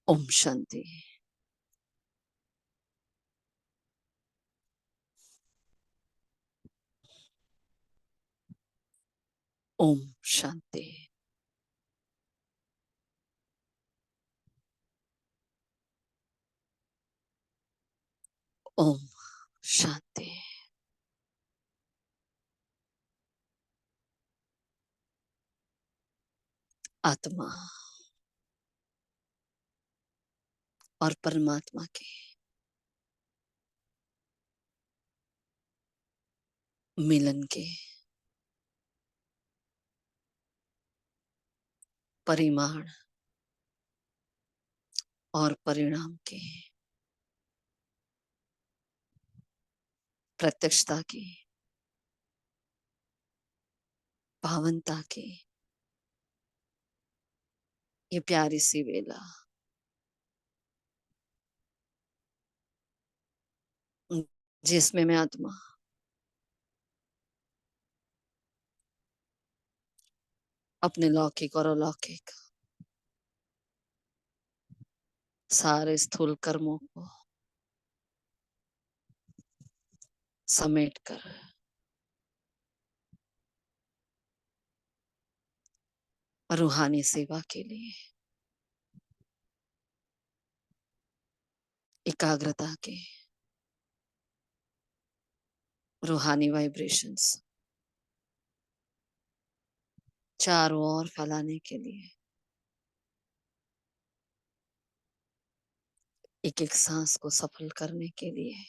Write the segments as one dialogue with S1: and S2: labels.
S1: ओम शांति। ओम शांति। ओम शांति। आत्मा और परमात्मा के मिलन के परिमाण और परिणाम के प्रत्यक्षता की पावनता की ये प्यारी सी वेला जिसमें मैं आत्मा अपने लौकिक और अलौकिक सारे स्थूल कर्मों को समेट कर रूहानी सेवा के लिए एकाग्रता के रूहानी वाइब्रेशंस चारों ओर फैलाने के लिए एक एक सांस को सफल करने के लिए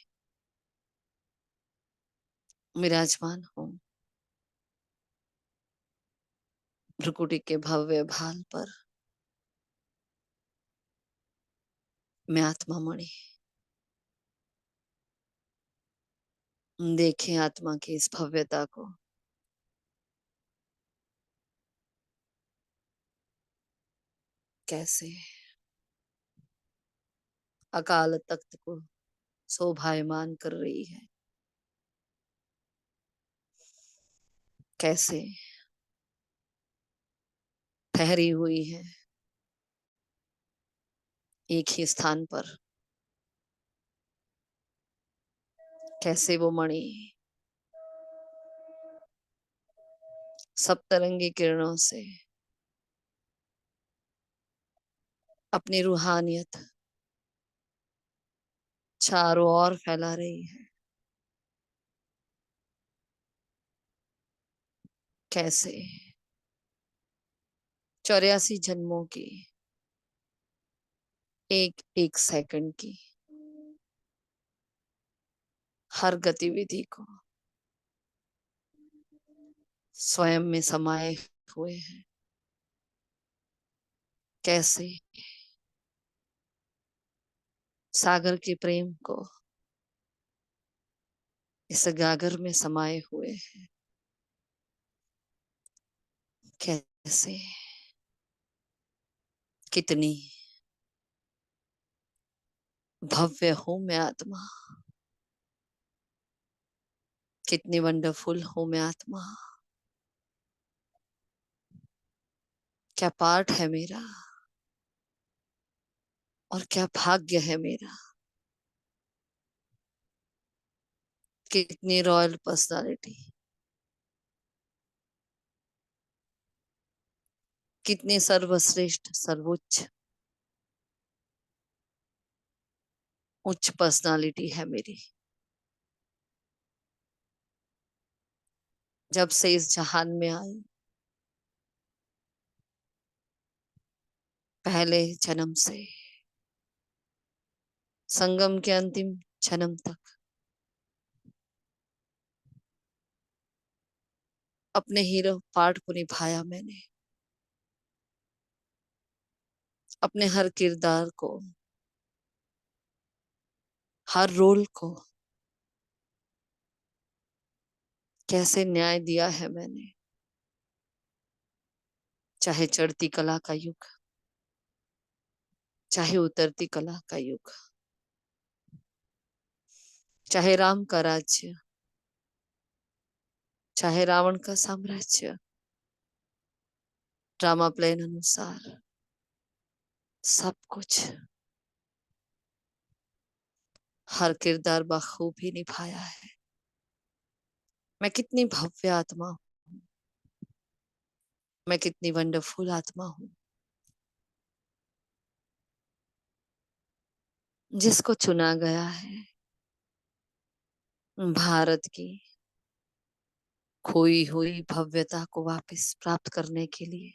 S1: विराजमान हूँ भ्रुकुटी के भव्य भाल पर। मैं आत्मा मणि देखें आत्मा की इस भव्यता को। कैसे अकाल तख्त को शोभायमान कर रही है, कैसे ठहरी हुई है एक ही स्थान पर, कैसे वो मणि सप्तरंगी किरणों से अपनी रूहानियत चारों ओर फैला रही है। कैसे 84 जन्मों की एक एक सेकंड की हर गतिविधि को स्वयं में समाये हुए हैं। कैसे सागर के प्रेम को इस गागर में समाये हुए हैं। कैसे कितनी भव्य हूं मैं आत्मा, कितनी वंडरफुल हूं मैं आत्मा। क्या पार्ट है मेरा और क्या भाग्य है मेरा। कितनी रॉयल पर्सनालिटी, कितनी सर्वश्रेष्ठ सर्वोच्च उच्च पर्सनालिटी है मेरी। जब से इस जहान में आई, पहले जन्म से संगम के अंतिम जन्म तक अपने हीरो पार्ट को निभाया मैंने। अपने हर किरदार को, हर रोल को कैसे न्याय दिया है मैंने। चाहे चढ़ती कला का युग, चाहे उतरती कला का युग, चाहे राम का राज्य, चाहे रावण का साम्राज्य, ड्रामा प्लान अनुसार सब कुछ, हर किरदार बखूबी निभाया है। मैं कितनी भव्य आत्मा हूँ, मैं कितनी वंडरफुल आत्मा हूँ, जिसको चुना गया है भारत की खोई हुई भव्यता को वापस प्राप्त करने के लिए,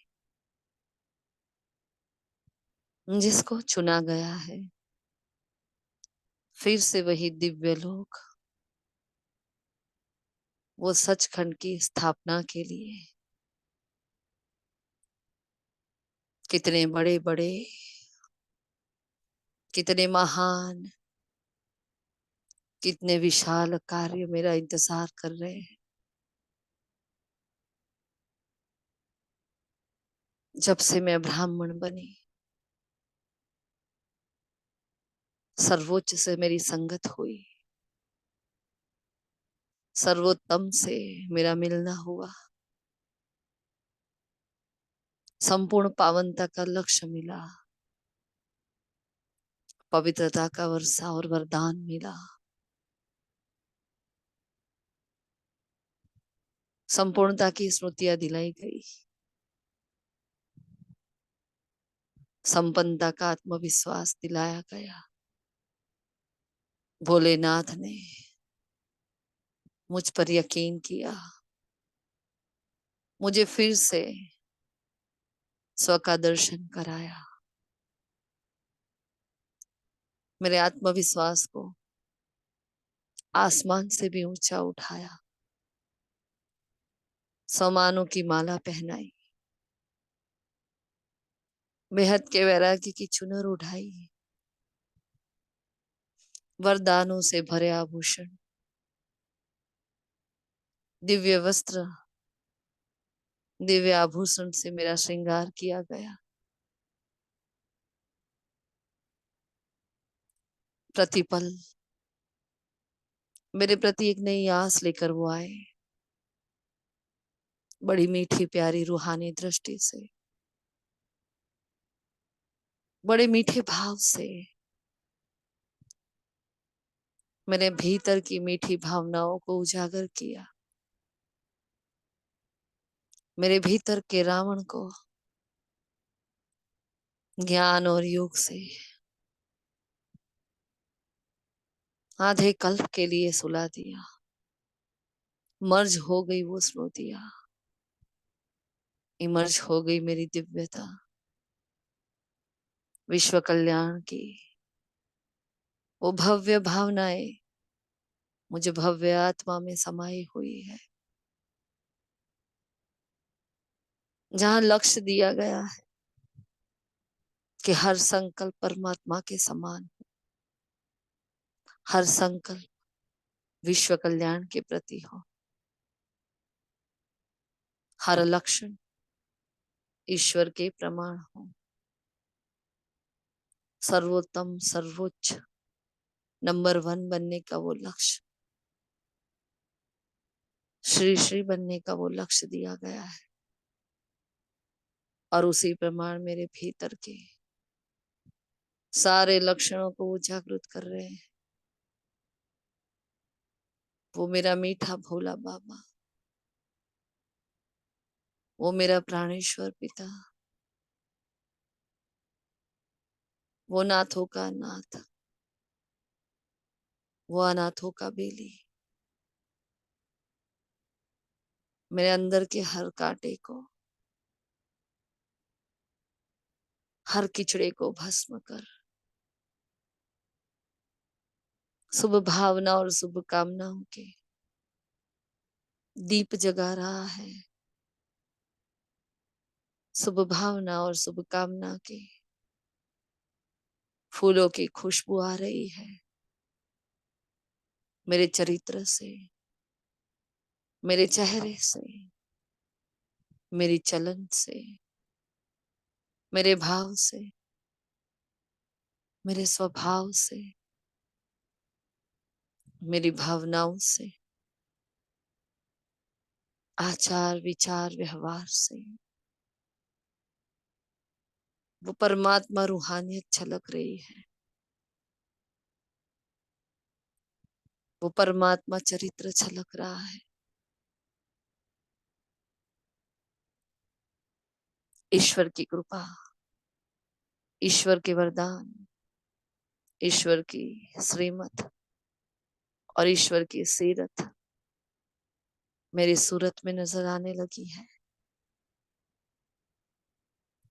S1: जिसको चुना गया है फिर से वही दिव्य लोक, वो सचखंड की स्थापना के लिए। कितने बड़े बड़े, कितने महान, कितने विशाल कार्य मेरा इंतजार कर रहे हैं। जब से मैं ब्राह्मण बनी, सर्वोच्च से मेरी संगत हुई, सर्वोत्तम से मेरा मिलना हुआ, संपूर्ण पावनता का लक्ष्य मिला, पवित्रता का वर्षा और वरदान मिला, संपूर्णता की स्मृतियां दिलाई गई, संपन्नता का आत्मविश्वास दिलाया गया। भोलेनाथ ने मुझ पर यकीन किया, मुझे फिर से स्व का दर्शन कराया, मेरे आत्मविश्वास को आसमान से भी ऊंचा उठाया, सम्मानों की माला पहनाई, बेहद के वैराग्य की चुनर उठाई, वरदानों से भरे आभूषण, दिव्य वस्त्र, दिव्य आभूषण से मेरा श्रृंगार किया गया। प्रतिपल मेरे प्रति एक नई आस लेकर वो आए, बड़ी मीठी प्यारी रूहानी दृष्टि से, बड़े मीठे भाव से मेरे भीतर की मीठी भावनाओं को उजागर किया, मेरे भीतर के रावण को ज्ञान और योग से आधे कल्प के लिए सुला दिया। मर्ज हो गई वो स्मृतियां, इमर्ज हो गई मेरी दिव्यता, विश्व कल्याण की वो भव्य भावनाएं मुझे भव्य आत्मा में समाई हुई है। जहां लक्ष्य दिया गया है कि हर संकल्प परमात्मा के समान, हर संकल्प विश्व कल्याण के प्रति हो, हर लक्षण ईश्वर के प्रमाण हो, सर्वोत्तम सर्वोच्च नंबर 1 बनने का वो लक्ष्य, श्री श्री बनने का वो लक्ष्य दिया गया है। और उसी प्रमाण मेरे भीतर के सारे लक्षणों को वो जागृत कर रहे हैं। वो मेरा मीठा भोला बाबा, वो मेरा प्राणेश्वर पिता, वो नाथों का नाथ, वो अनाथों का बेली, मेरे अंदर के हर कांटे को, हर किचड़े को भस्म कर शुभ भावना और शुभ कामनाओं के दीप जगा रहा है। शुभ भावना और शुभ कामना के फूलों की खुशबू आ रही है मेरे चरित्र से, मेरे चेहरे से, मेरी चलन से, मेरे भाव से, मेरे स्वभाव से, मेरी भावनाओं से, आचार विचार व्यवहार से। वो परमात्मा रूहानियत छलक रही है, वो परमात्मा चरित्र छलक रहा है। ईश्वर की कृपा, ईश्वर के वरदान, ईश्वर की श्रीमत और ईश्वर की सीरत मेरी सूरत में नजर आने लगी है।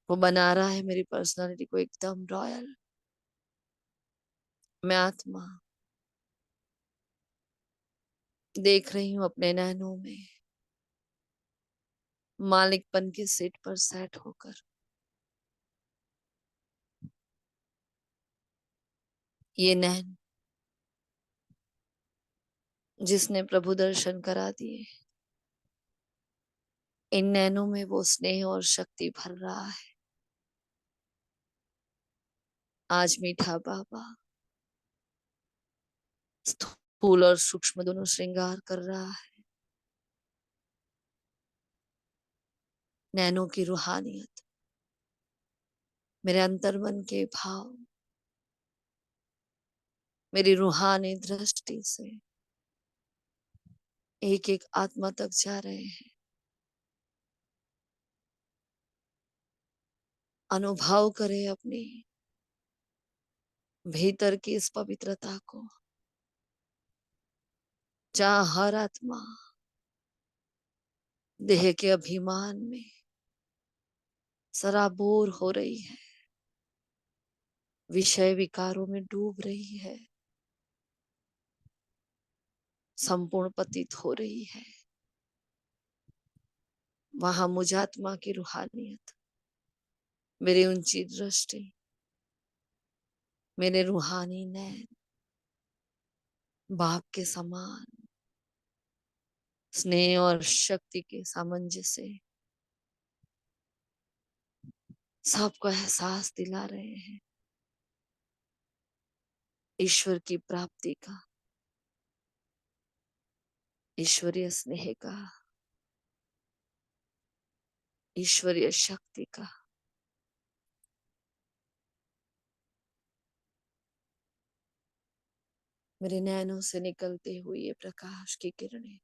S1: वो बना रहा है मेरी पर्सनालिटी को एकदम रॉयल। मैं आत्मा देख रही हूँ अपने नैनों में मालिकपन के सीट पर सेट होकर। ये नैन जिसने प्रभु दर्शन करा दिए, इन नैनों में वो स्नेह और शक्ति भर रहा है। आज मीठा बाबा स्थूल और सूक्ष्म दोनों श्रृंगार कर रहा है। नैनों की रूहानियत, मेरे अंतर्मन के भाव मेरी रूहानी दृष्टि से एक एक आत्मा तक जा रहे हैं। अनुभव करे अपनी भीतर की इस पवित्रता को, जहां हर आत्मा देह के अभिमान में सराबोर हो रही है, विषय विकारों में डूब रही है, संपूर्ण पतित हो रही है। वहां मुझ आत्मा की रूहानियत, मेरी ऊंची दृष्टि, मेरे रूहानी नैन बाप के समान स्नेह और शक्ति के सामंजस्य से सबको एहसास दिला रहे हैं ईश्वर की प्राप्ति का, ईश्वरीय स्नेह का, ईश्वरीय शक्ति का। मेरे नैनों से निकलते हुए ये प्रकाश की किरणें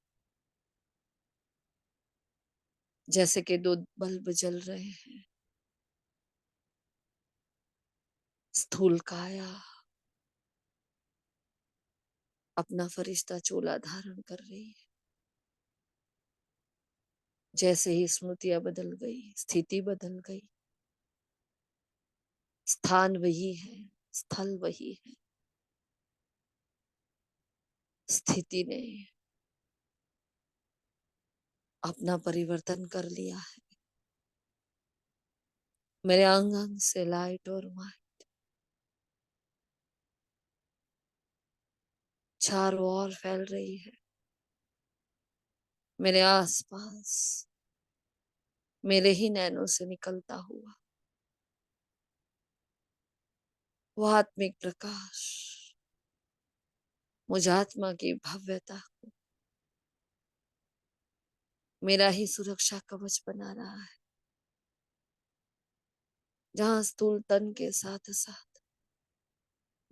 S1: जैसे कि दो बल्ब जल रहे हैं। स्थूल काया अपना फरिश्ता चोला धारण कर रही है। जैसे ही स्मृतियां बदल गई, स्थिति बदल गई, स्थान वही है, स्थल वही है, स्थिति ने अपना परिवर्तन कर लिया है। मेरे अंग अंग से लाइट और वाइट चारों ओर फैल रही है। मेरे आसपास मेरे ही नैनों से निकलता हुआ वो आत्मिक प्रकाश मुझ आत्मा की भव्यता को मेरा ही सुरक्षा कवच बना रहा है। जहां स्थूल तन के साथ साथ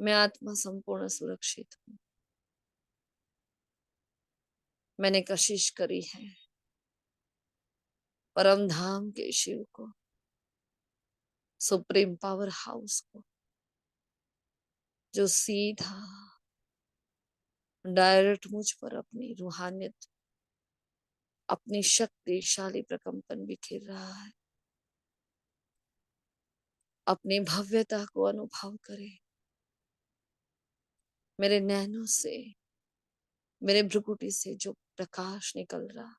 S1: मैं आत्मा संपूर्ण सुरक्षित हूँ। मैंने कशिश करी है परम धाम के शिव को, सुप्रीम पावर हाउस को, जो सीधा डायरेक्ट मुझ पर अपनी रूहानियत, अपनी शक्तिशाली प्रकंपन बिखेर रहा है। अपनी भव्यता को अनुभव करे। मेरे नैनों से, मेरे भ्रुकुटी से जो प्रकाश निकल रहा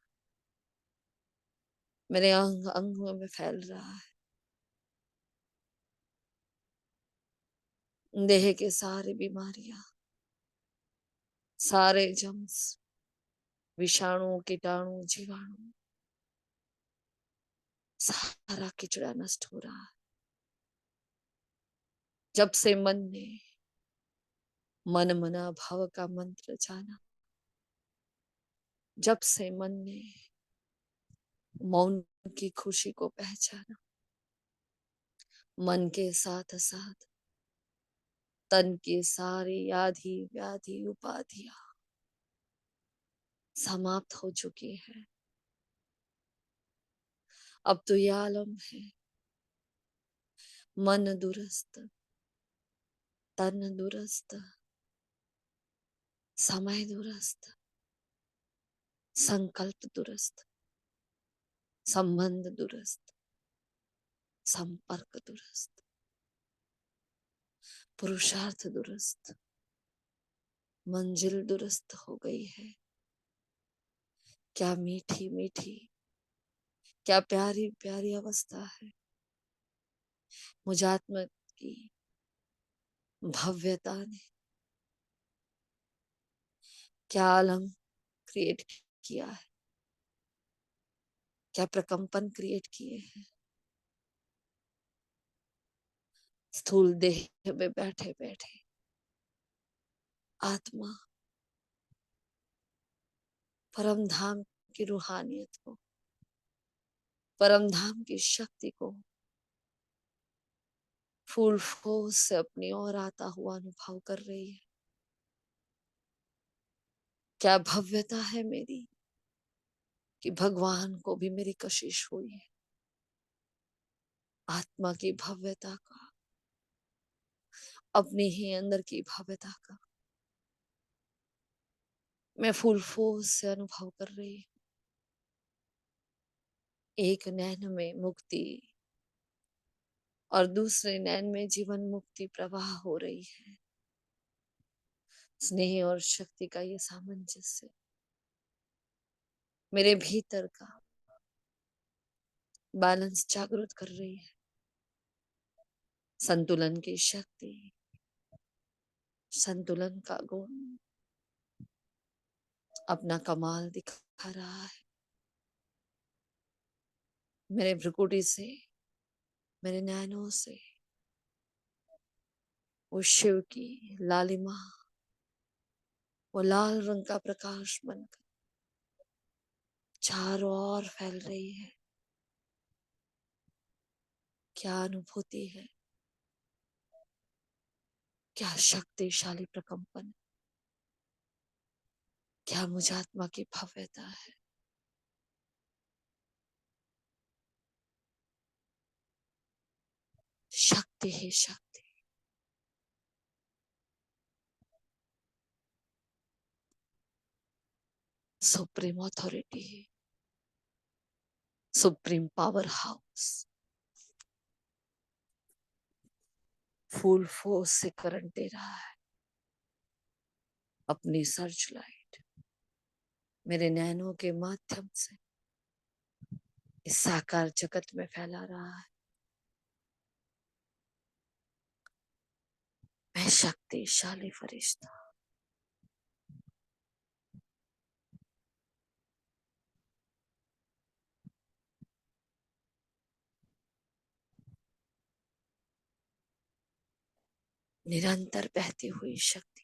S1: मेरे अंग अंगों में फैल रहा है। देह के सारे बीमारियां, सारे जम्स, विषाणु, कीटाणु, जीवाणु, सारा किचड़ा नष्ट हो रहा है। जब से मन ने मन मना भव का मंत्र जाना, जब से मन ने मौन की खुशी को पहचाना, मन के साथ साथ तन की सारी आधी व्याधि उपाधियां समाप्त हो चुकी है। अब तो ये आलम है, मन दुरुस्त, तन दुरुस्त, समय दुरुस्त, संकल्प दुरुस्त, संबंध दुरुस्त, संपर्क दुरुस्त, पुरुषार्थ दुरुस्त, मंजिल दुरुस्त हो गई है। क्या मीठी मीठी, क्या प्यारी प्यारी अवस्था है। मुझात्म की भव्यता ने क्या आलम क्रिएट किया है, क्या प्रकंपन क्रिएट किए हैं। स्थूल देह में बैठे बैठे आत्मा परम धाम की रूहानियत को, परम धाम की शक्ति को फुल फोर्स से अपनी ओर आता हुआ अनुभव कर रही है। क्या भव्यता है मेरी कि भगवान को भी मेरी कशिश हुई है। आत्मा की भव्यता का, अपने ही अंदर की भव्यता का मैं फुल फोर्स से अनुभव कर रही हूँ। एक नैन में मुक्ति और दूसरे नैन में जीवन मुक्ति प्रवाह हो रही है। स्नेह और शक्ति का ये सामंजस्य मेरे भीतर का बैलेंस जागृत कर रही है। संतुलन की शक्ति, संतुलन का गुण अपना कमाल दिखा रहा है। मेरे भ्रुकुटी से, मेरे नैनों से वो शिव की लालिमा, वो लाल रंग का प्रकाश बनकर चारों ओर फैल रही है। क्या अनुभूति है, क्या शक्तिशाली प्रकंपन, क्या मुझात्मा की भव्यता है। शक्ति ही शक्ति, supreme authority, supreme power house full force से करंट दे रहा है। अपनी सर्च लाइट मेरे नैनों के माध्यम से इस साकार जगत में फैला रहा है। मैं शक्तिशाली फरिश्ता, निरंतर बहती हुई शक्ति,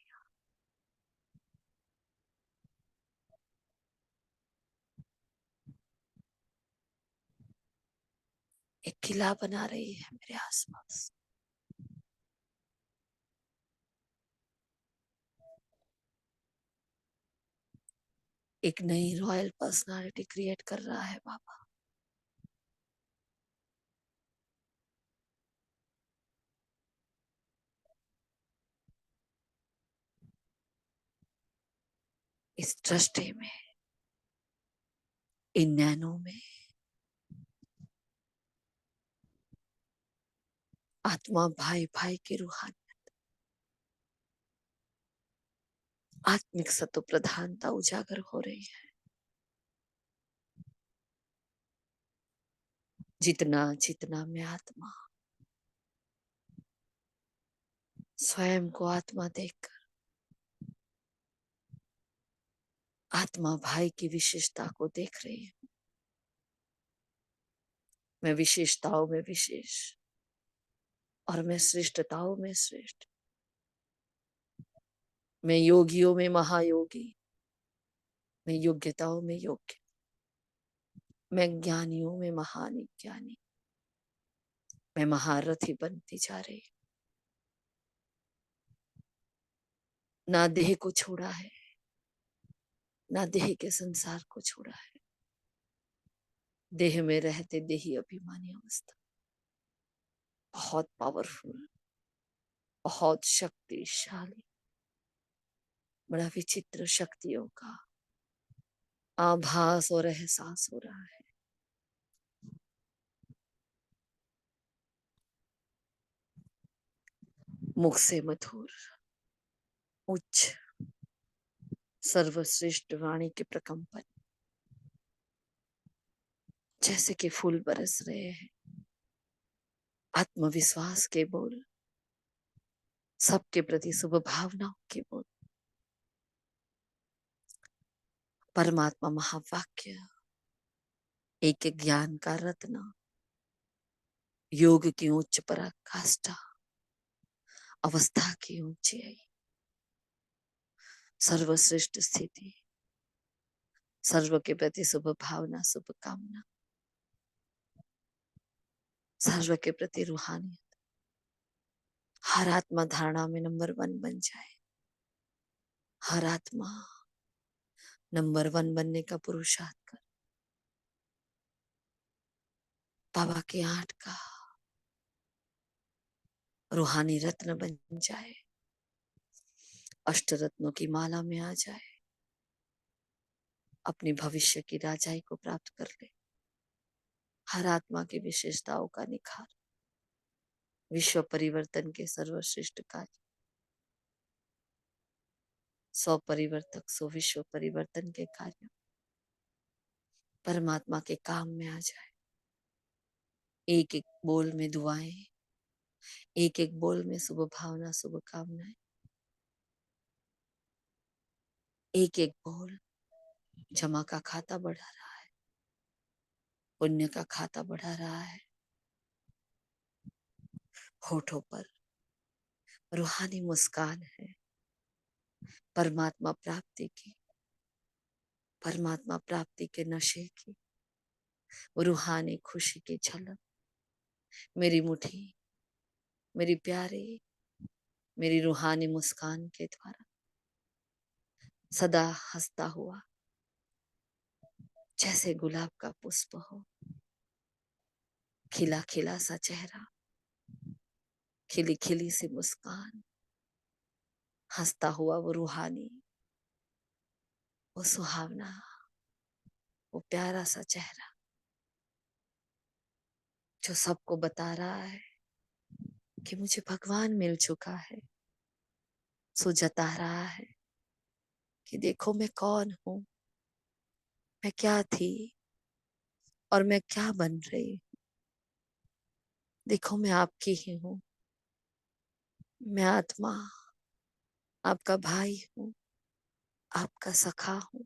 S1: एक किला बना रही है मेरे आसपास। एक नई रॉयल पर्सनालिटी क्रिएट कर रहा है बाबा। इस दृष्टि में, इन नैनों में आत्मा भाई भाई की रूहानी, आत्मिक सत्व प्रधानता उजागर हो रही है। जितना जितना मैं आत्मा स्वयं को आत्मा देखकर आत्मा भाई की विशेषता को देख रही हूँ। मैं विशेषताओं में विशेष और मैं श्रेष्ठताओं में श्रेष्ठ, मैं योगियों में महायोगी, मैं योग्यताओं में योग्य, मैं ज्ञानियों में महान ज्ञानी, मैं महारथी बनती जा रही हूँ। ना देह को छोड़ा है, ना देह के संसार को छोड़ा है। देह में रहते देही अभिमानी अवस्था बहुत पावरफुल, बहुत शक्तिशाली, बड़ा विचित्र शक्तियों का आभास और एहसास हो रहा है। मुख से मधुर उच्च सर्वश्रेष्ठ वाणी के प्रकंपन जैसे कि फूल बरस रहे हैं। आत्मविश्वास के बोल, सबके प्रति शुभ भावनाओं के बोल, परमात्मा महावाक्य, एक एक ज्ञान का रत्न, योग की उच्च पराकाष्ठा, अवस्था की ऊंचाई, सर्वश्रेष्ठ स्थिति, सर्व के प्रति शुभ भावना, शुभ कामना, सर्व के प्रति रूहानियत, हर आत्मा धारणा में नंबर 1 बन जाए। हर आत्मा नंबर 1 बनने का पुरुषार्थ कर। बाबा के 8 का रूहानी रत्न बन जाए, अष्ट रत्नों की माला में आ जाए, अपनी भविष्य की राजाई को प्राप्त कर ले। हर आत्मा की विशेषताओं का निखार, विश्व परिवर्तन के सर्वश्रेष्ठ कार्य, सौ परिवर्तक सौ विश्व परिवर्तन के कार्य परमात्मा के काम में आ जाए। एक एक बोल में दुआएं, एक एक बोल में शुभ भावना, शुभ कामनाएं, एक एक बोल जमा का खाता बढ़ा रहा है, पुण्य का खाता बढ़ा रहा है। होठों पर रूहानी मुस्कान है, परमात्मा प्राप्ति की, परमात्मा प्राप्ति के नशे की, रूहानी खुशी की झलक। मेरी मुट्ठी, मेरी प्यारी, मेरी रूहानी मुस्कान के द्वारा सदा हंसता हुआ जैसे गुलाब का पुष्प हो, खिला खिला सा चेहरा, खिली खिली सी मुस्कान, हंसता हुआ वो रूहानी, वो सुहावना, वो प्यारा सा चेहरा जो सबको बता रहा है कि मुझे भगवान मिल चुका है। सो जता रहा है कि देखो मैं कौन हूं, मैं क्या थी और मैं क्या बन रही। देखो मैं आपकी ही हूं, मैं आत्मा आपका भाई हूं, आपका सखा हूं।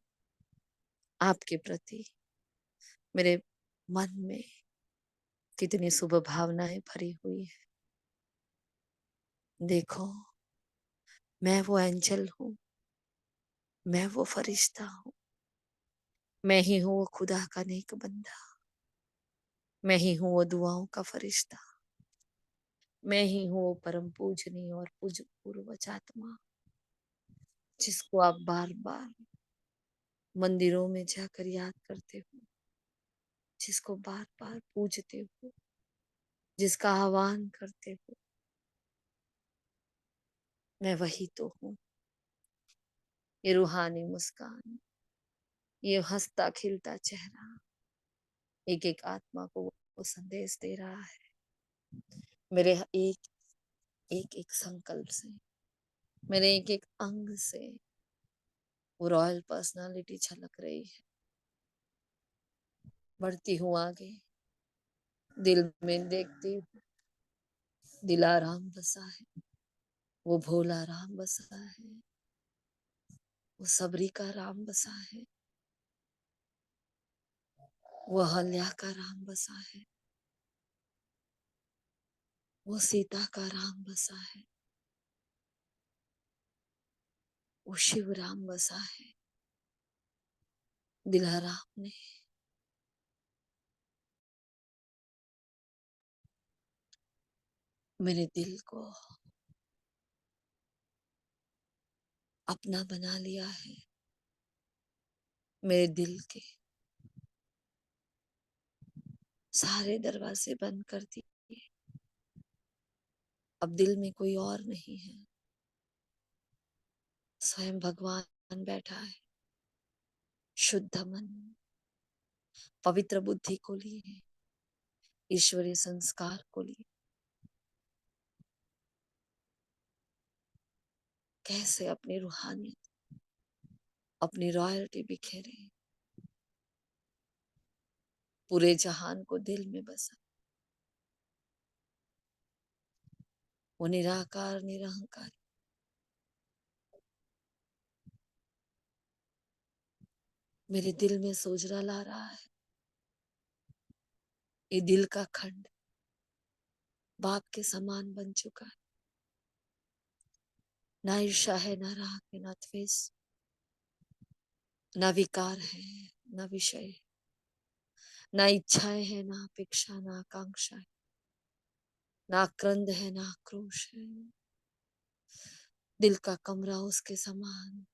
S1: आपके प्रति मेरे मन में कितनी शुभ भावनाएं भरी हुई है। देखो मैं वो एंजल हूं, मैं वो फरिश्ता हूं, मैं ही हूं वो खुदा का नेक बंदा, मैं ही हूं वो दुआओं का फरिश्ता, मैं ही हूं वो परम पूजनीय और पूज पूर्वज आत्मा जिसको आप बार बार मंदिरों में जाकर याद करते हो, जिसको बार बार पूजते हो, जिसका आह्वान करते हो। मैं वही तो हूँ। ये रूहानी मुस्कान, ये हंसता खिलता चेहरा एक एक आत्मा को वो संदेश दे रहा है। मेरे एक एक एक संकल्प से, मेरे एक एक अंग से वो रॉयल पर्सनालिटी झलक रही है। बढ़ती हूँ आगे, दिल में देखती हूँ दिलाराम बसा है, वो भोला राम बसा है, वो सबरी का राम बसा है, वो हल्या का राम बसा है, वो सीता का राम बसा है, वो शिव राम बसा है। दिलाराम ने मेरे दिल को अपना बना लिया है। मेरे दिल के सारे दरवाजे बंद कर दिए। अब दिल में कोई और नहीं है, स्वयं भगवान बैठा है। शुद्ध मन, पवित्र बुद्धि को लिए, ईश्वरीय संस्कार को लिए कैसे अपनी रूहानियत, अपनी रॉयल्टी बिखेरे, पूरे जहान को दिल में बसा। वो निराकार निरहंकार, मेरे दिल में सोजरा ला रहा है। ये दिल का खंड बाप के समान बन चुका है। ना ईर्ष्या है, ना राग है, ना द्वेष, ना विकार है, ना विषय, ना इच्छाएं है, ना अपेक्षा, ना आकांक्षा है, ना क्रंद है, ना आक्रोश है। दिल का कमरा उसके समान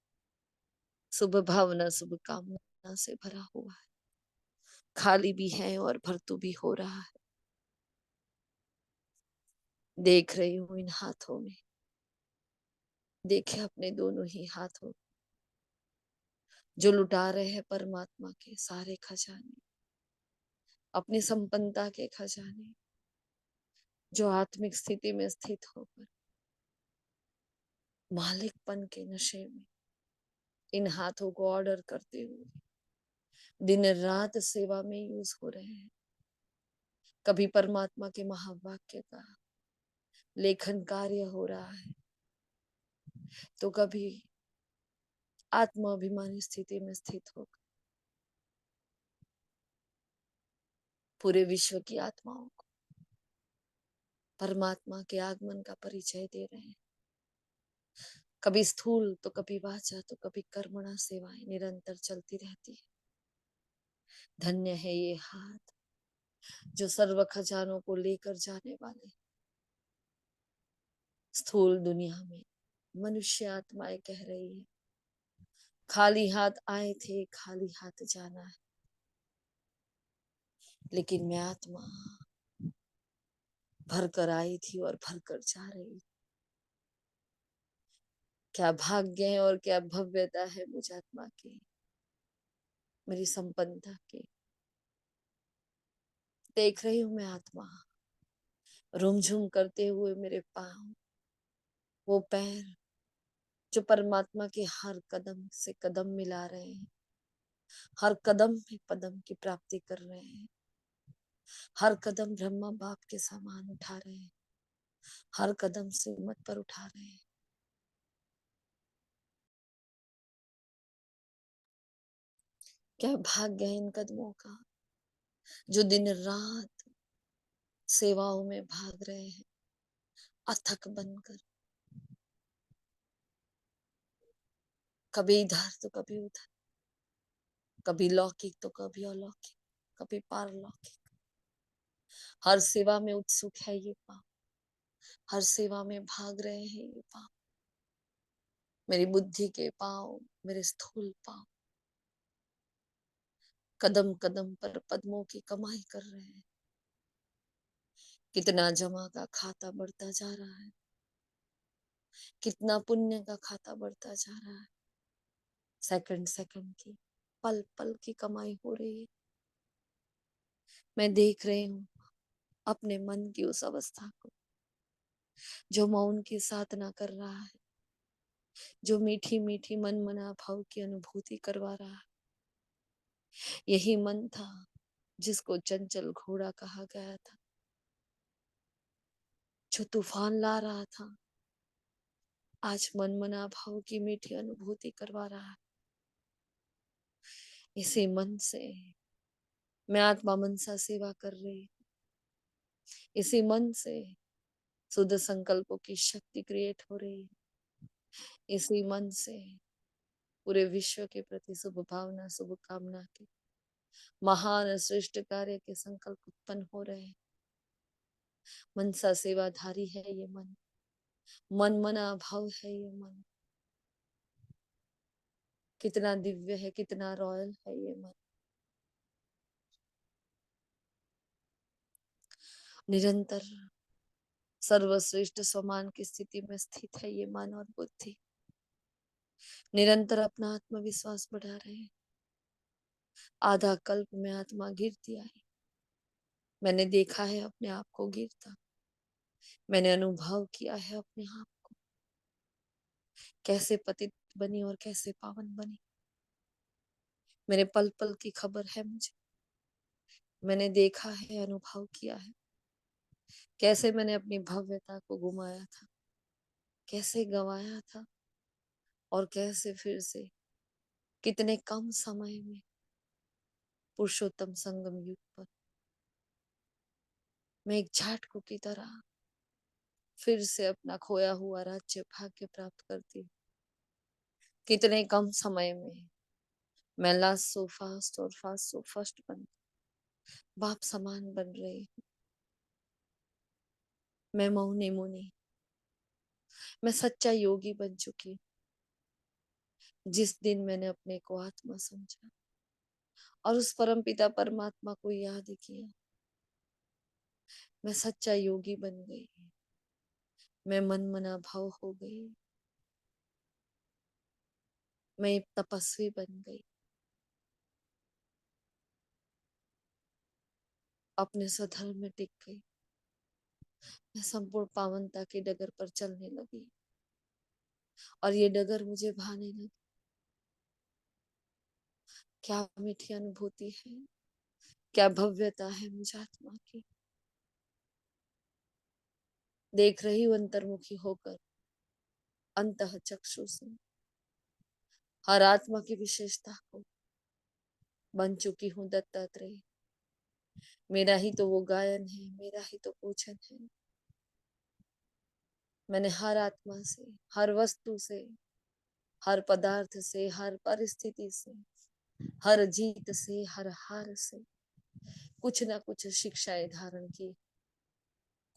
S1: शुभ भावना, शुभ कामना से भरा हुआ है। खाली भी है और भरतू भी हो रहा है। देख रही हूं इन हाथों में, देखे अपने दोनों ही हाथों जो लुटा रहे हैं परमात्मा के सारे खजाने, अपनी संपन्नता के खजाने, जो आत्मिक स्थिति में स्थित होकर मालिकपन के नशे में इन हाथों को ऑर्डर करते हुए दिन रात सेवा में यूज हो रहे हैं। कभी परमात्मा के महावाक्य का लेखन कार्य हो रहा है, तो कभी आत्माभिमानी स्थिति में स्थित होकर पूरे विश्व की आत्माओं को परमात्मा के आगमन का परिचय दे रहे हैं। कभी स्थूल तो कभी वाचा तो कभी कर्मणा सेवाएं निरंतर चलती रहती है। धन्य है ये हाथ जो सर्व खजानों को लेकर जाने वाले। स्थूल दुनिया में मनुष्य आत्माएं कह रही है, खाली हाथ आए थे, खाली हाथ जाना है। लेकिन मैं आत्मा भर कर आई थी और भर कर जा रही। क्या भाग्य है और क्या भव्यता है मुझ आत्मा की, मेरी संपन्नता की। देख रही हूं मैं आत्मा रुमझुम करते हुए मेरे पांव, वो पैर जो परमात्मा के हर कदम से कदम मिला रहे हैं, हर कदम में पदम की प्राप्ति कर रहे हैं, हर कदम ब्रह्मा बाप के समान उठा रहे हैं, हर कदम से मत पर उठा रहे हैं। क्या भाग्य है इन कदमों का जो दिन रात सेवाओं में भाग रहे हैं, अथक बनकर, कभी इधर तो कभी उधर, कभी लौकिक तो कभी अलौकिक, कभी पारलौकिक। हर सेवा में उत्सुक है ये पांव, हर सेवा में भाग रहे हैं ये पांव। मेरी बुद्धि के पांव, मेरे स्थूल पांव कदम कदम पर पद्मों की कमाई कर रहे हैं। कितना जमा का खाता बढ़ता जा रहा है, कितना पुण्य का खाता बढ़ता जा रहा है। सेकंड सेकंड की, पल पल की कमाई हो रही है। मैं देख रही हूँ अपने मन की उस अवस्था को जो मौन की साधना कर रहा है, जो मीठी मीठी मन मना भाव की अनुभूति करवा रहा है। यही मन था जिसको चंचल घोड़ा कहा गया था, जो तूफान ला रहा था, आज मन मना भाव की मीठी अनुभूति करवा रहा है। इसी मन से मैं आत्मा मनसा सेवा कर रही। इसी मन से शुद्ध संकल्पों की शक्ति क्रिएट हो रही है। इसी मन से पूरे विश्व के प्रति शुभ भावना, शुभ कामना के महान श्रेष्ठ कार्य के संकल्प उत्पन्न हो रहे हैं। मनसा सेवाधारी है ये मन, मन मना भाव है ये मन, कितना दिव्य है, कितना रॉयल है ये मन। निरंतर सर्वश्रेष्ठ स्वमान की स्थिति में स्थित है ये मन और बुद्धि। निरंतर अपना आत्मविश्वास बढ़ा रहे हैं। आधा कल्प में आत्मा गिरती आई, मैंने देखा है अपने आप को गिरता, मैंने अनुभव किया है अपने आप को, कैसे पतित बनी और कैसे पावन बनी। मेरे पल पल की खबर है मुझे, मैंने देखा है, अनुभव किया है, कैसे मैंने अपनी भव्यता को गुमाया था, कैसे गंवाया था, और कैसे फिर से कितने कम समय में पुरुषोत्तम संगम युग पर मैं एक झाटकों की तरह फिर से अपना खोया हुआ राज्य भाग्य प्राप्त करती हूँ। कितने कम समय में मैं लास्ट सो फास्ट और फास्ट सो फर्स्ट बन बाप समान बन रही हूँ। मैं मौनी मुनि, मैं सच्चा योगी बन चुकी हूँ। जिस दिन मैंने अपने को आत्मा समझा और उस परम पिता परमात्मा को याद किया, मैं सच्चा योगी बन गई, मैं मन मना भाव हो गई, मैं एक तपस्वी बन गई, अपने स्वधर्म में टिक गई, मैं संपूर्ण पावनता की डगर पर चलने लगी और ये डगर मुझे भाने लगी। क्या मीठी अनुभूति है, क्या भव्यता है मुझ आत्मा की। देख रही हूं अंतर्मुखी होकर अंतः चक्षु से हर आत्मा की विशेषता को, बन चुकी हूँ दत्तात्रेय। मेरा ही तो वो गायन है, मेरा ही तो पूजन है। मैंने हर आत्मा से, हर वस्तु से, हर पदार्थ से, हर परिस्थिति से, हर जीत से, हर हार से कुछ ना कुछ शिक्षाएं धारण की,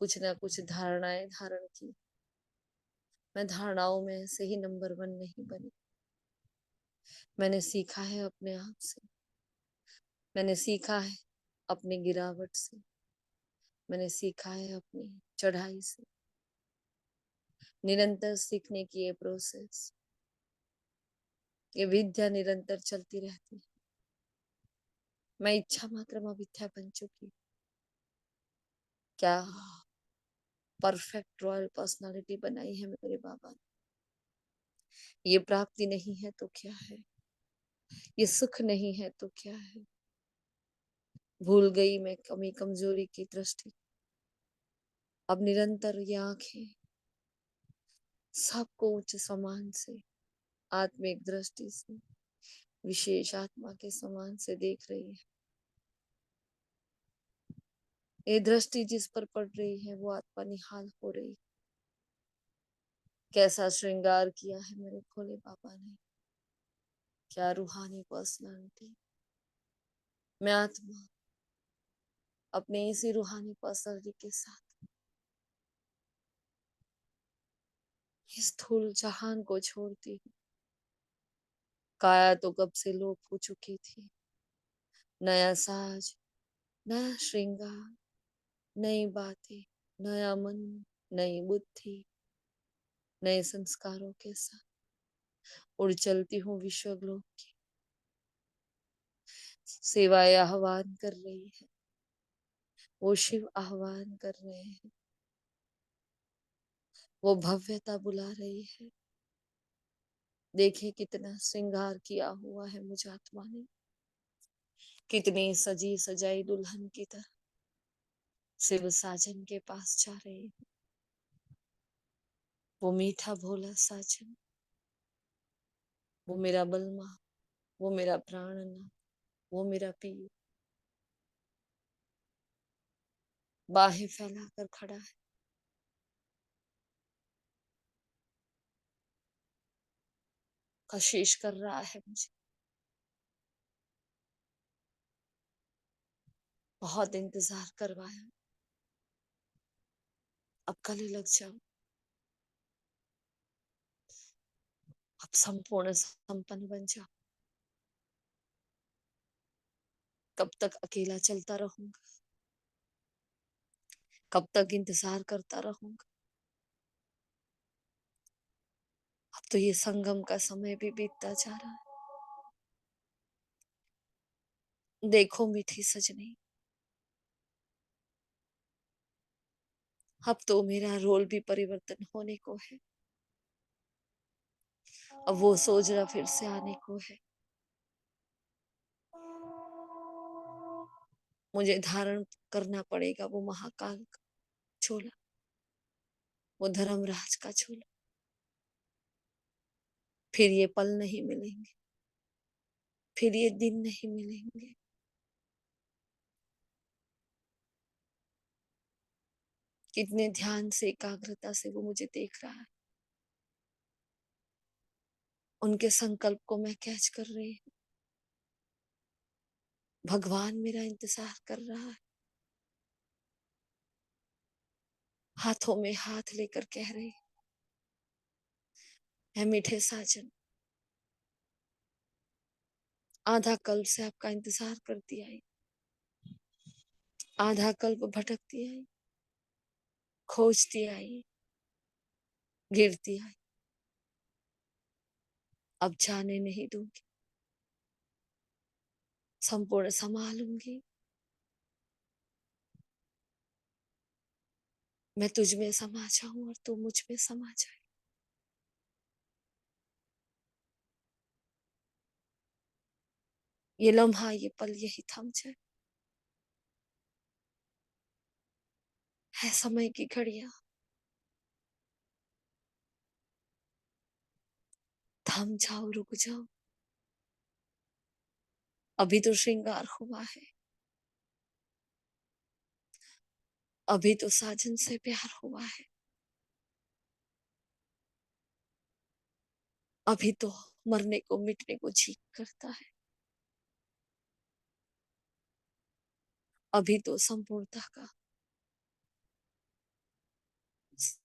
S1: कुछ ना कुछ धारणाएं धारण की। मैं धारणाओं में से ही नंबर वन नहीं बनी। मैंने सीखा है अपने आप से, मैंने सीखा है अपनी गिरावट से, मैंने सीखा है अपनी चढ़ाई से। निरंतर सीखने की ये प्रोसेस, ये विद्या निरंतर चलती रहती है। मैं इच्छा मात्र में विद्या बन चुकी। क्या परफेक्ट रॉयल पर्सनालिटी बनाई है मेरे बाबा ने। ये प्राप्ति नहीं है तो क्या है, ये सुख नहीं है तो क्या है। भूल गई मैं कमी कमजोरी की दृष्टि। अब निरंतर ये आंखें सबको उच्च समान से, आत्मिक दृष्टि से, विशेष आत्मा के समान से देख रही है। ये दृष्टि जिस पर पड़ रही है वो आत्मा निहाल हो रही। कैसा श्रृंगार किया है मेरे भोले बाबा ने, क्या रूहानी पर्सनालिटी। मैं आत्मा अपने इसी रूहानी पर्सनालिटी के साथ इस स्थूल जहान को छोड़ती हूँ। काया तो कब से लोप हो चुकी थी। नया साज, नया श्रृंगार, नई बातें, नया मन, नई बुद्धि, नए संस्कारों के साथ उड़ चलती हूँ विश्व ग्लोब की। सेवाएं आह्वान कर रही है, वो शिव आह्वान कर रहे हैं, वो भव्यता बुला रही है। देखिए कितना श्रृंगार किया हुआ है मुझ आत्मा ने, कितनी सजी सजाई दुल्हन की तरह शिव साजन के पास जा रही है। वो मीठा भोला साजन, वो मेरा बलमा, वो मेरा प्राणनाथ, वो मेरा पीर बाहें फैलाकर खड़ा है। कशिश कर रहा है मुझे। बहुत इंतजार करवाया, अब गले लग जाओ, अब संपूर्ण संपन्न बन जाओ। कब तक अकेला चलता रहूंगा, कब तक इंतजार करता रहूंगा। अब तो ये संगम का समय भी बीतता जा रहा है। देखो मीठी सजनी, अब तो मेरा रोल भी परिवर्तन होने को है। अब वो सोचना फिर से आने को है। मुझे धारण करना पड़ेगा वो महाकाल का झोला, वो धर्मराज का झोला। फिर ये पल नहीं मिलेंगे, फिर ये दिन नहीं मिलेंगे। कितने ध्यान से, एकाग्रता से वो मुझे देख रहा है। उनके संकल्प को मैं कैच कर रही हूँ। भगवान मेरा इंतजार कर रहा है। हाथों में हाथ लेकर कह रहे, है मीठे साजन, आधा कल्प से आपका इंतजार करती आई, आधा कल्प भटकती आई, खोजती आई, गिरती आई। अब जाने नहीं दूंगी, संपूर्ण संभालूंगी। मैं तुझ में समा जाऊं और तू मुझ में समा जाए। ये लम्हा, ये पल यही थम जाए। है समय की घड़ियां, थम जाओ, रुक जाओ। अभी तो श्रृंगार हुआ है, अभी तो साजन से प्यार हुआ है, अभी तो मरने को मिटने को जी करता है, अभी तो संपूर्णता का,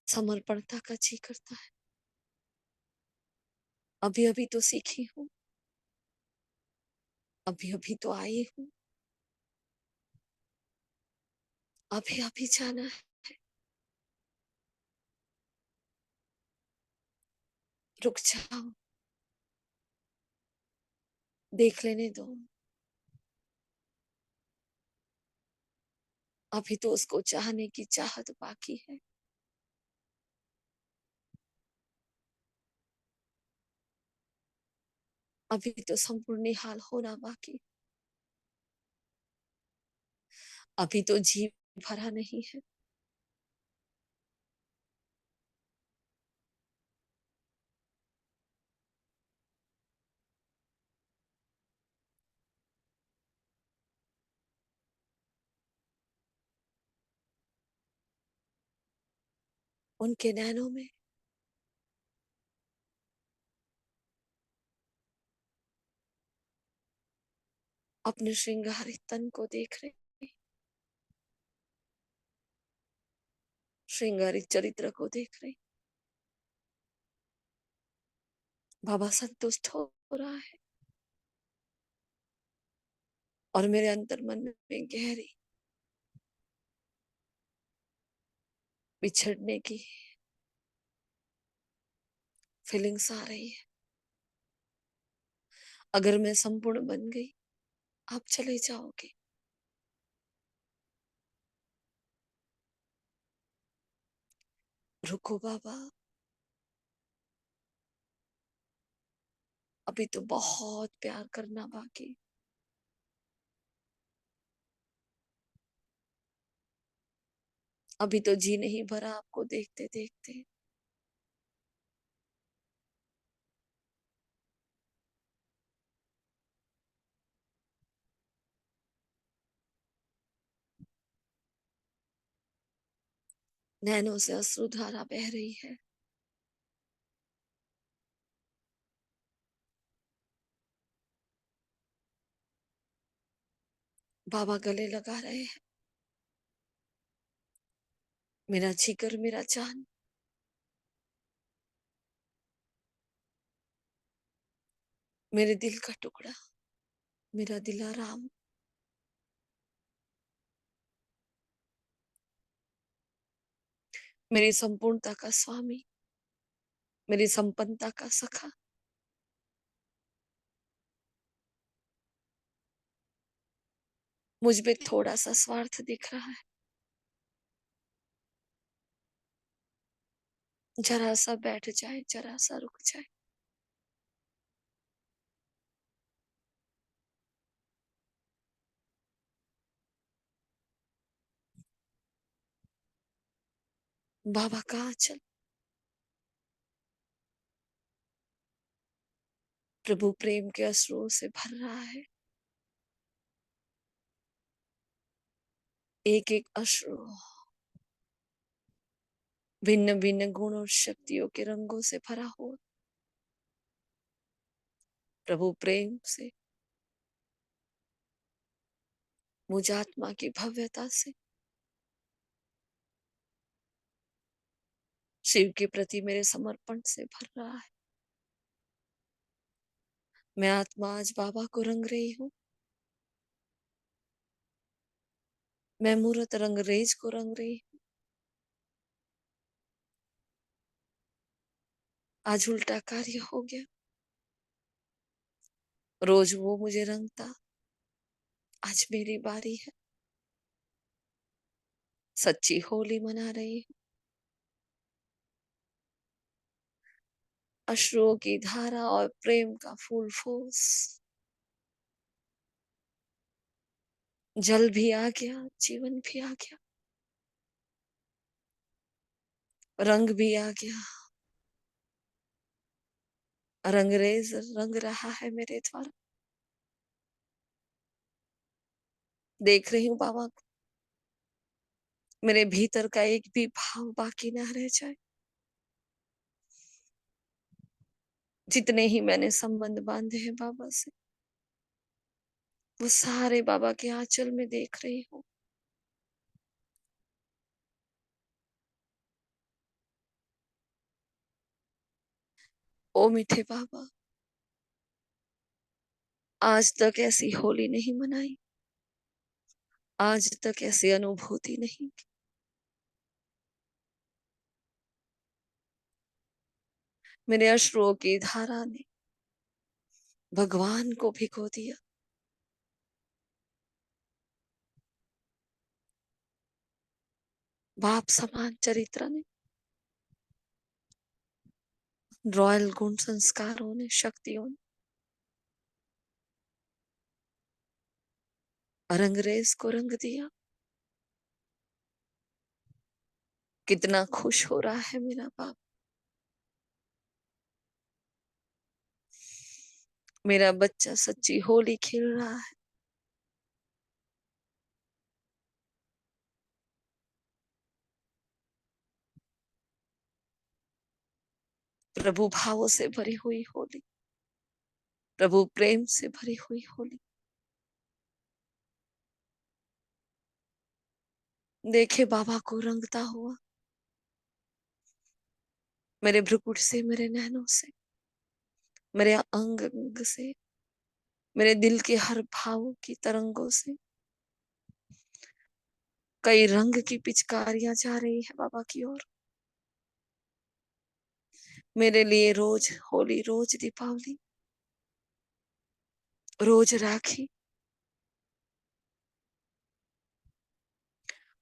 S1: समर्पणता का जी करता है। अभी अभी तो सीखी हूँ, अभी अभी तो आई हूँ, अभी अभी जाना है। रुक जाओ, देख लेने दो। अभी तो उसको चाहने की चाहत बाकी है। अभी तो संपूर्ण निहाल होना बाकी। अभी तो जी भरा नहीं है। उनके नैनों में अपने श्रृंगारित तन को देख रहे, श्रृंगारित चरित्र को देख रहे। बाबा संतुष्ट हो रहा है और मेरे अंतर मन में गहरी बिछड़ने की फीलिंग्स आ रही है। अगर मैं संपूर्ण बन गई, आप चले जाओगे। रुको बाबा, अभी तो बहुत प्यार करना बाकी। अभी तो जी नहीं भरा आपको देखते देखते। नैनों से अश्रुधारा बह रही है। बाबा गले लगा रहे हैं, मेरा जिगर, मेरा जान, मेरे दिल का टुकड़ा, मेरा दिलाराम, मेरी संपूर्णता का स्वामी, मेरी संपन्नता का सखा, मुझ में थोड़ा सा स्वार्थ दिख रहा है, जरा सा बैठ जाए, जरा सा रुक जाए। बाबा का आंचल प्रभु प्रेम के अश्रुओं से भर रहा है। एक एक अश्रु भिन्न भिन्न गुण और शक्तियों के रंगों से भरा हुआ प्रभु प्रेम से, मुझ आत्मा की भव्यता से, शिव के प्रति मेरे समर्पण से भर रहा है। मैं आत्मा आज बाबा को रंग रही हूँ। मैं मूर्त रंग रेज को रंग रही हूँ। आज उल्टा कार्य हो गया। रोज वो मुझे रंगता, आज मेरी बारी है। सच्ची होली मना रही हूँ। अश्रुओं की धारा और प्रेम का फूल फूस, जल भी आ गया, जीवन भी आ गया, रंग भी आ गया। रंगरेज रंग रहा है मेरे द्वारा। देख रही हूँ बाबा को, मेरे भीतर का एक भी भाव बाकी ना रह जाए। जितने ही मैंने संबंध बांधे हैं बाबा से, वो सारे बाबा के आंचल में देख रही हूँ। ओ मीठे बाबा, आज तक ऐसी होली नहीं मनाई, आज तक ऐसी अनुभूति नहीं की। मेरे अश्रुओं की धारा ने भगवान को भिगो दिया। बाप समान चरित्र ने, रॉयल गुण संस्कारों ने, शक्तियों ने रंगरेज को रंग दिया। कितना खुश हो रहा है मेरा बाप। मेरा बच्चा सच्ची होली खेल रहा है। प्रभु भावों से भरी हुई होली, प्रभु प्रेम से भरी हुई होली। देखे बाबा को रंगता हुआ, मेरे भ्रुकुट से, मेरे नैनों से, मेरे अंग अंग से, मेरे दिल के हर भाव की तरंगों से। कई रंग की पिचकारियां जा रही है बाबा की ओर। मेरे लिए रोज होली, रोज दीपावली, रोज राखी,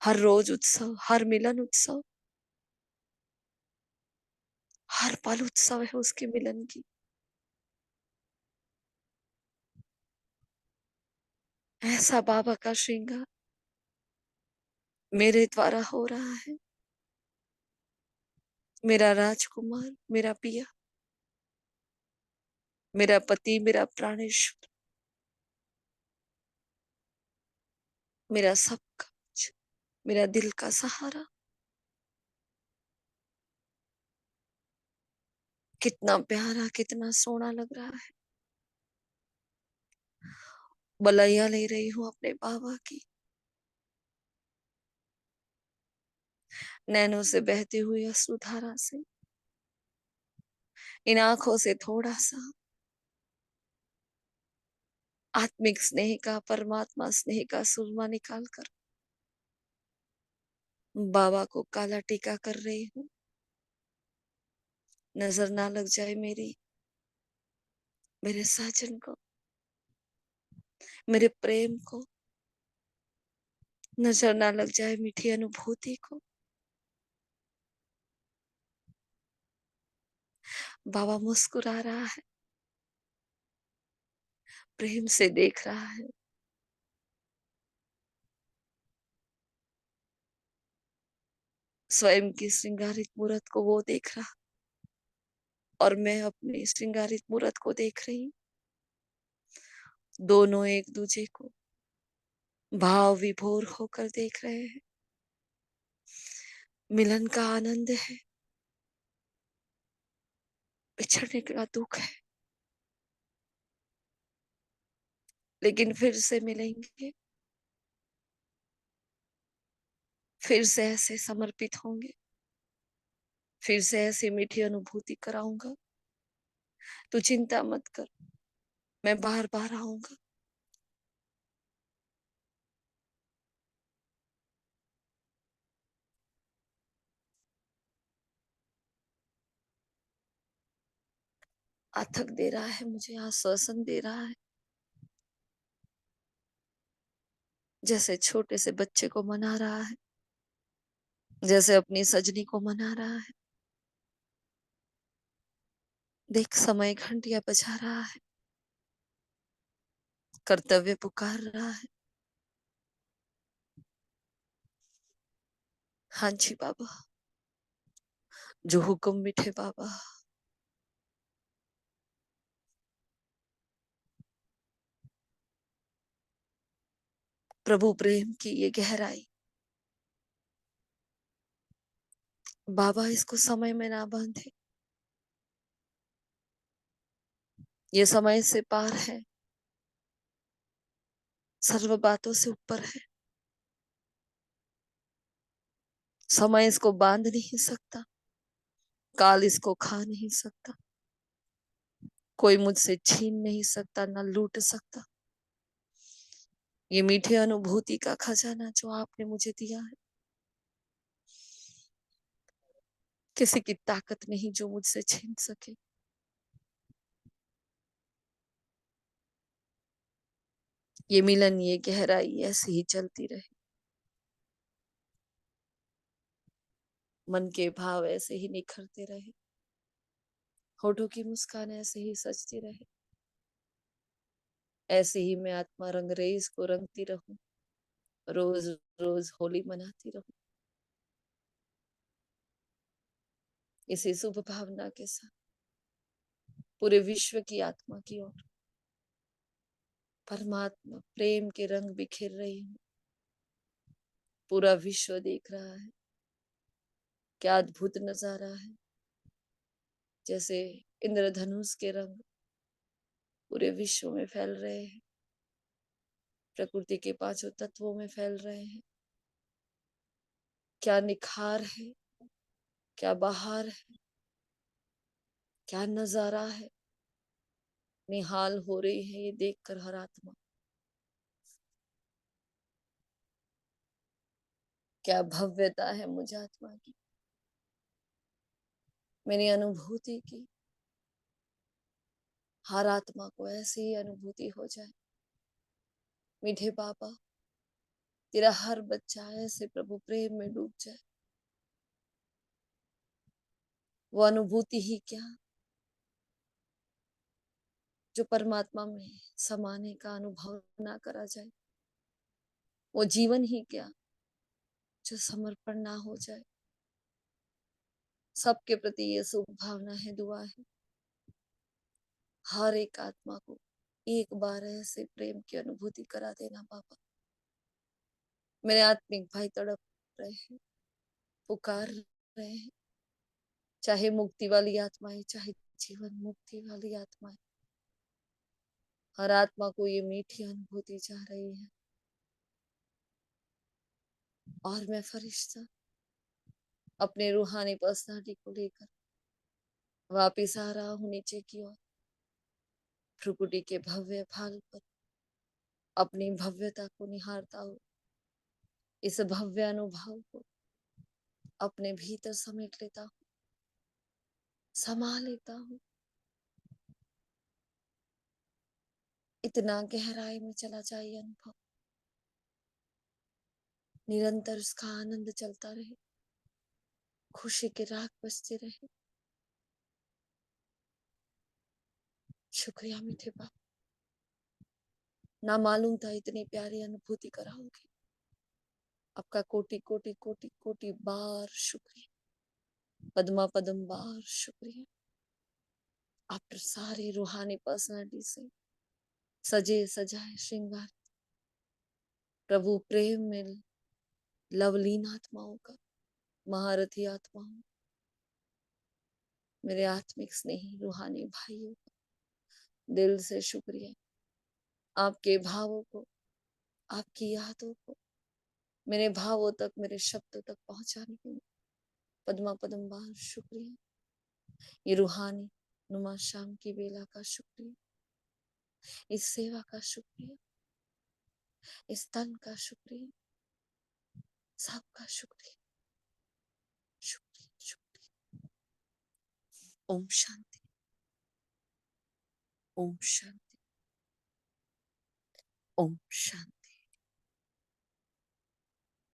S1: हर रोज उत्सव, हर मिलन उत्सव, हर पल उत्सव है उसके मिलन की। ऐसा बाबा का श्रृंगार मेरे द्वारा हो रहा है। मेरा राजकुमार, मेरा पिया, मेरा पति, मेरा प्राणेश्वर, मेरा सब कुछ, मेरा दिल का सहारा, कितना प्यारा, कितना सोना लग रहा है। बलैया ले रही हूँ अपने बाबा की। नैनों से बहती हुई अश्रुधारा से, इन आंखों से थोड़ा सा आत्मिक स्नेह का, परमात्मा स्नेह का सुरमा निकाल कर बाबा को काला टीका कर रही हूँ। नजर ना लग जाए मेरे साजन को, मेरे प्रेम को, नजर ना लग जाए मीठी अनुभूति को। बाबा मुस्कुरा रहा है, प्रेम से देख रहा है। स्वयं की श्रृंगारित मूरत को वो देख रहा और मैं अपनी श्रृंगारित मूरत को देख रही। दोनों एक दूजे को भाव विभोर होकर देख रहे हैं। मिलन का आनंद है, बिछड़ने का दुख है, लेकिन फिर से मिलेंगे, फिर से ऐसे समर्पित होंगे, फिर से ऐसी मीठी अनुभूति कराऊंगा। तू चिंता मत कर, मैं बार बार आऊंगा। आथक दे रहा है, मुझे आश्वासन दे रहा है, जैसे छोटे से बच्चे को मना रहा है, जैसे अपनी सजनी को मना रहा है। देख, समय घंटियां बजा रहा है, कर्तव्य पुकार रहा है। हाँ जी बाबा, जो हुक्म मीठे बाबा। प्रभु प्रेम की ये गहराई, बाबा इसको समय में ना बांधे। ये समय से पार है, सर्व बातों से ऊपर है। समय इसको बांध नहीं सकता, काल इसको खा नहीं सकता, कोई मुझसे छीन नहीं सकता, ना लूट सकता। ये मीठे अनुभूति का खजाना जो आपने मुझे दिया है, किसी की ताकत नहीं जो मुझसे छीन सके। ये मिलन, ये गहराई ऐसे ही चलती रहे, मन के भाव ऐसे ही निखरते रहे, होठों की मुस्कान ऐसे ही सजती रहे, ऐसे ही मैं आत्मा रंग रेस को रंगती रहूं, रोज रोज होली मनाती रहूं, इसी शुभ भावना के साथ पूरे विश्व की आत्मा की ओर परमात्मा प्रेम के रंग बिखेर रही हूँ। पूरा विश्व देख रहा है, क्या अद्भुत नजारा है। जैसे इंद्रधनुष के रंग पूरे विश्व में फैल रहे हैं, प्रकृति के पांचों तत्वों में फैल रहे हैं। क्या निखार है, क्या बहार है, क्या नजारा है। निहाल हो रही है ये देखकर हर आत्मा। क्या भव्यता है मुझ आत्मा की, मेरी अनुभूति की। हर आत्मा को ऐसी ही अनुभूति हो जाए। मीठे बाबा, तेरा हर बच्चा ऐसे प्रभु प्रेम में डूब जाए। वो अनुभूति ही क्या जो परमात्मा में समाने का अनुभव ना करा जाए। वो जीवन ही क्या जो समर्पण ना हो जाए। सबके प्रति ये शुभ भावना है, दुआ है। हर एक आत्मा को एक बार ऐसे प्रेम की अनुभूति करा देना बाबा। मेरे आत्मिक भाई तड़प रहे हैं, पुकार रहे हैं, चाहे मुक्ति वाली आत्माएं, चाहे जीवन मुक्ति वाली आत्माएं। हर आत्मा को ये मीठी अनुभूति जा रही है। और मैं फरिश्ता अपने रूहानी पर्सनालिटी को लेकर वापिस आ रहा हूँ नीचे की ओर, भ्रुकुटी के भव्य भाग पर अपनी भव्यता को निहारता हूँ। इस भव्य अनुभव को अपने भीतर समेट लेता हूँ, समा लेता हूँ। इतना गहराई में चला जाए ये अनुभव, निरंतर उसका आनंद चलता रहे, खुशी के राग बजते रहे। शुक्रिया मीठे बाप, ना मालूम था इतनी प्यारी अनुभूति कराओगे। आपका कोटि कोटि कोटि कोटि बार शुक्रिया, पद्मा पद्म बार शुक्रिया। आप सारी रूहानी पर्सनालिटी से सजे सजाए श्रृंगार प्रभु प्रेम में लवलीन आत्माओं का, महारथी आत्माओं, मेरे आत्मिक स्नेही रूहानी भाइयों का दिल से शुक्रिया। आपके भावों को, आपकी यादों को मेरे भावों तक, मेरे शब्दों तक पहुंचाने के लिए पद्मा पद्म बार शुक्रिया। ये रूहानी नुमा शाम की बेला का शुक्रिया, इस सेवा का शुक्रिया, इस तन का शुक्रिया, सबका शुक्रिया, शुक्रिया शुक्रिया। ओम शांति, ओम शांति, ओम शांति।